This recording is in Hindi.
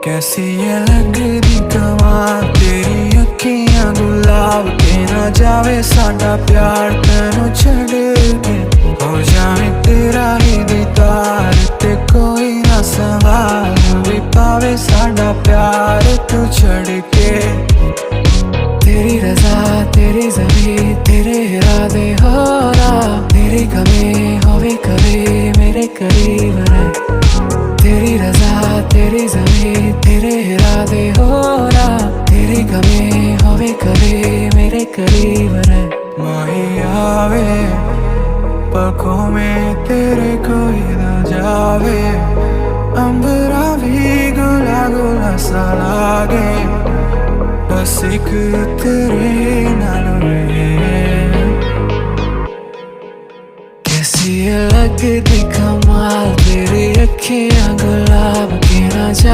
कैसी ये लगदी कमाल तेरी अखियां गुलाब के ना जावे साडा प्यार तैनू छड़ के हो जावे तेरा ही दीदार ते कोई ना सवाल भी पावे साडा प्यार तू छड़ के। तेरी रजा तेरी ज़मीं तेरे इरादे हो रहा तेरी कमी होवे कभी मेरे करीब रहे। तेरी रजा तेरी ज़मीं तेरे इरादे हो रहा तेरी कमी होवे कभी मेरे करीब रहे। माही आवे पलकों में तेरे कोई ना जावे अंबरा भी गुला गुला सा लागे बस एक तेरे नाल रहे। कैसी लगदी कमाल तेरी अखियां गुलाब के ना जावे